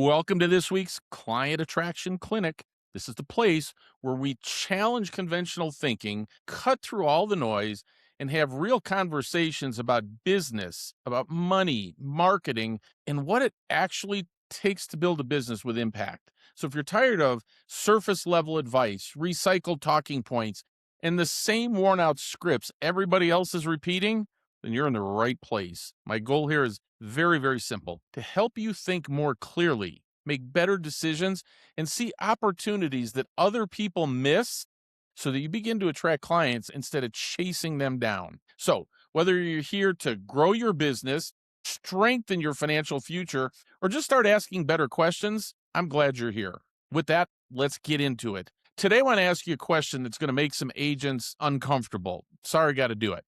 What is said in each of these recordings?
Welcome to this week's Client Attraction Clinic. This is the place where we challenge conventional thinking, cut through all the noise, and have real conversations about business, about money, marketing, and what it actually takes to build a business with impact. So if you're tired of surface level advice, recycled talking points, and the same worn out scripts everybody else is repeating, then you're in the right place. My goal here is very, very simple to help you think more clearly, make better decisions, and see opportunities that other people miss so that you begin to attract clients instead of chasing them down. So, whether you're here to grow your business, strengthen your financial future, or just start asking better questions, I'm glad you're here. With that, let's get into it. Today, I want to ask you a question that's going to make some agents uncomfortable. Sorry, got to do it.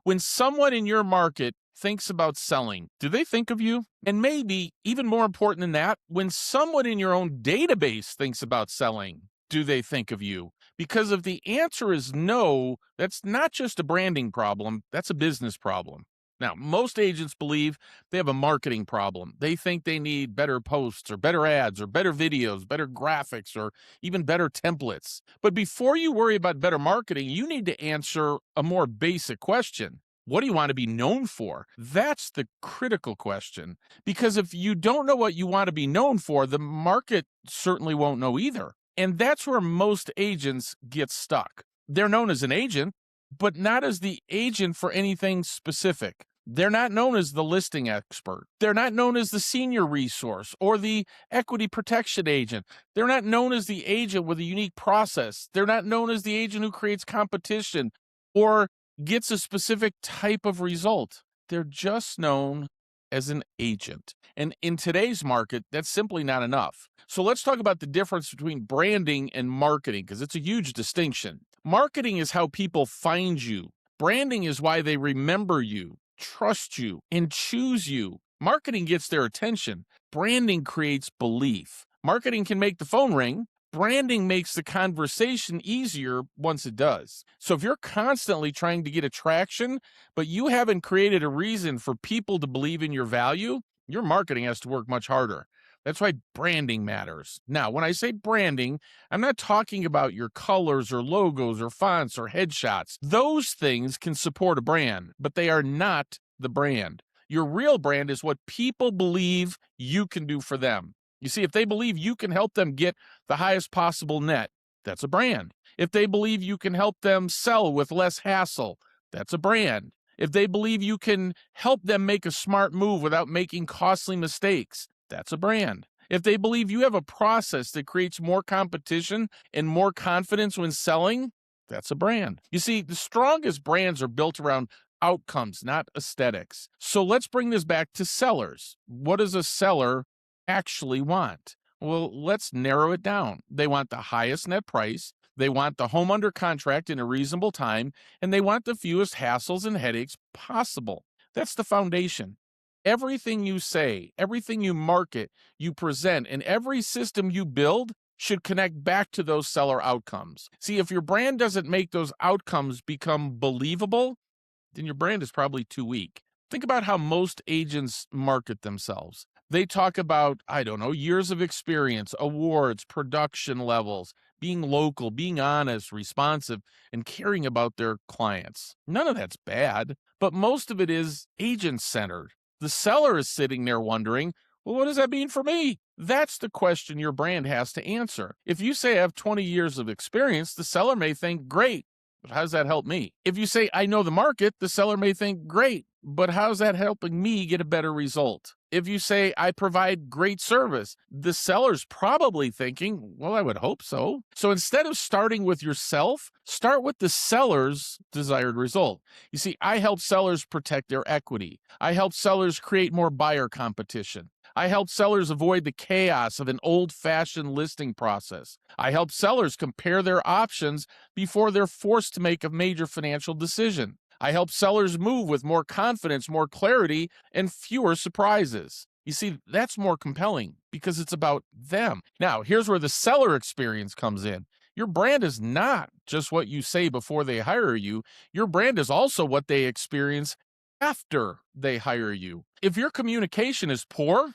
When someone in your market thinks about selling, do they think of you? And maybe even more important than that, when someone in your own database thinks about selling, do they think of you? Because if the answer is no, that's not just a branding problem, that's a business problem. Now, most agents believe they have a marketing problem. They think they need better posts or better ads or better videos, better graphics, or even better templates. But before you worry about better marketing, you need to answer a more basic question. What do you want to be known for? That's the critical question. Because if you don't know what you want to be known for, the market certainly won't know either. And that's where most agents get stuck. They're known as an agent, but not as the agent for anything specific. They're not known as the listing expert. They're not known as the senior resource or the equity protection agent. They're not known as the agent with a unique process. They're not known as the agent who creates competition or gets a specific type of result. They're just known as an agent. And in today's market, that's simply not enough. So let's talk about the difference between branding and marketing, because it's a huge distinction. Marketing is how people find you. Branding is why they remember you, trust you, and choose you. Marketing gets their attention. Branding creates belief. Marketing can make the phone ring. Branding makes the conversation easier once it does. So if you're constantly trying to get attraction, but you haven't created a reason for people to believe in your value, your marketing has to work much harder. That's why branding matters. Now, when I say branding, I'm not talking about your colors or logos or fonts or headshots. Those things can support a brand, but they are not the brand. Your real brand is what people believe you can do for them. You see, if they believe you can help them get the highest possible net, that's a brand. If they believe you can help them sell with less hassle, that's a brand. If they believe you can help them make a smart move without making costly mistakes, that's a brand. If they believe you have a process that creates more competition and more confidence when selling, that's a brand. You see, the strongest brands are built around outcomes, not aesthetics. So let's bring this back to sellers. What does a seller actually want? Well, let's narrow it down. They want the highest net price, they want the home under contract in a reasonable time, and they want the fewest hassles and headaches possible. That's the foundation. Everything you say, everything you market, you present, and every system you build should connect back to those seller outcomes. See, if your brand doesn't make those outcomes become believable, then your brand is probably too weak. Think about how most agents market themselves. They talk about, I don't know, years of experience, awards, production levels, being local, being honest, responsive, and caring about their clients. None of that's bad, but most of it is agent-centered. The seller is sitting there wondering, well, what does that mean for me? That's the question your brand has to answer. If you say I have 20 years of experience, the seller may think, great, but how does that help me? If you say I know the market, the seller may think, great, but how's that helping me get a better result? If you say I provide great service, the seller's probably thinking, well, I would hope so. So instead of starting with yourself, start with the seller's desired result. You see, I help sellers protect their equity. I help sellers create more buyer competition. I help sellers avoid the chaos of an old-fashioned listing process. I help sellers compare their options before they're forced to make a major financial decision. I help sellers move with more confidence, more clarity, and fewer surprises. You see, that's more compelling because it's about them. Now, here's where the seller experience comes in. Your brand is not just what you say before they hire you. Your brand is also what they experience after they hire you. If your communication is poor,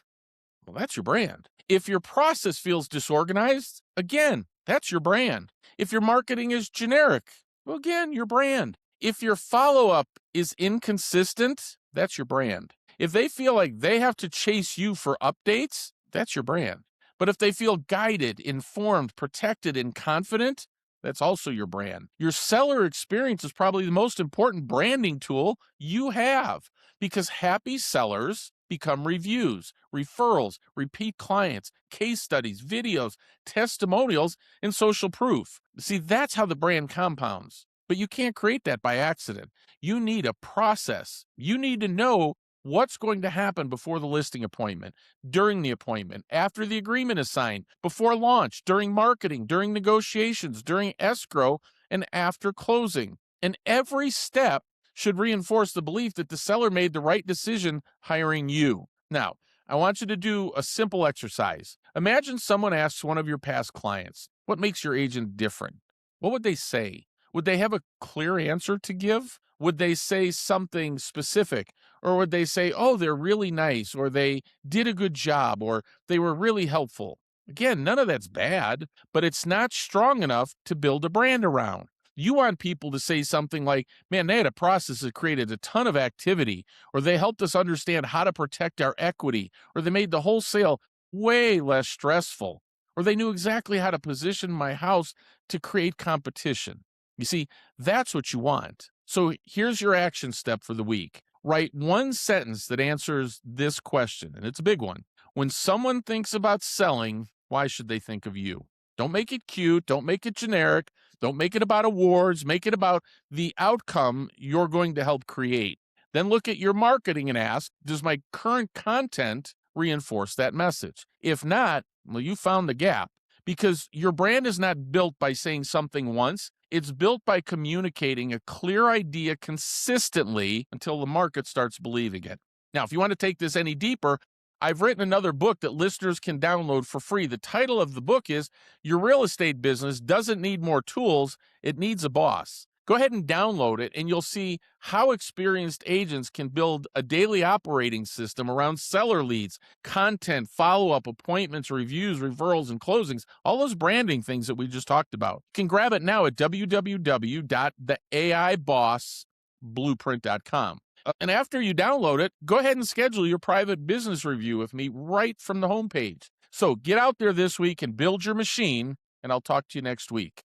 Well, that's your brand. If your process feels disorganized, again, that's your brand. If your marketing is generic, well, again, your brand. If your follow up is inconsistent, that's your brand. If they feel like they have to chase you for updates, that's your brand. But if they feel guided, informed, protected, and confident, that's also your brand. Your seller experience is probably the most important branding tool you have because happy sellers become reviews, referrals, repeat clients, case studies, videos, testimonials, and social proof. See, that's how the brand compounds. But you can't create that by accident. You need a process. You need to know what's going to happen before the listing appointment, during the appointment, after the agreement is signed, before launch, during marketing, during negotiations, during escrow, and after closing. And every step should reinforce the belief that the seller made the right decision hiring you. Now, I want you to do a simple exercise. Imagine someone asks one of your past clients, "What makes your agent different?" What would they say? Would they have a clear answer to give? Would they say something specific? Or would they say, "Oh, they're really nice," or "they did a good job," or "they were really helpful"? Again, none of that's bad, but it's not strong enough to build a brand around. You want people to say something like, "Man, they had a process that created a ton of activity," or "they helped us understand how to protect our equity," or "they made the whole sale way less stressful," or "they knew exactly how to position my house to create competition." You see, that's what you want. So here's your action step for the week. Write one sentence that answers this question, and it's a big one. When someone thinks about selling, why should they think of you? Don't make it cute. Don't make it generic. Don't make it about awards. Make it about the outcome you're going to help create. Then look at your marketing and ask, does my current content reinforce that message? If not, well, you found the gap because your brand is not built by saying something once. It's built by communicating a clear idea consistently until the market starts believing it. Now, if you want to take this any deeper, I've written another book that listeners can download for free. The title of the book is Your Real Estate Business Doesn't Need More Tools, It Needs a Boss. Go ahead and download it, and you'll see how experienced agents can build a daily operating system around seller leads, content, follow-up, appointments, reviews, referrals, and closings, all those branding things that we just talked about. You can grab it now at www.theaibossblueprint.com. And after you download it, go ahead and schedule your private business review with me right from the homepage. So get out there this week and build your machine, and I'll talk to you next week.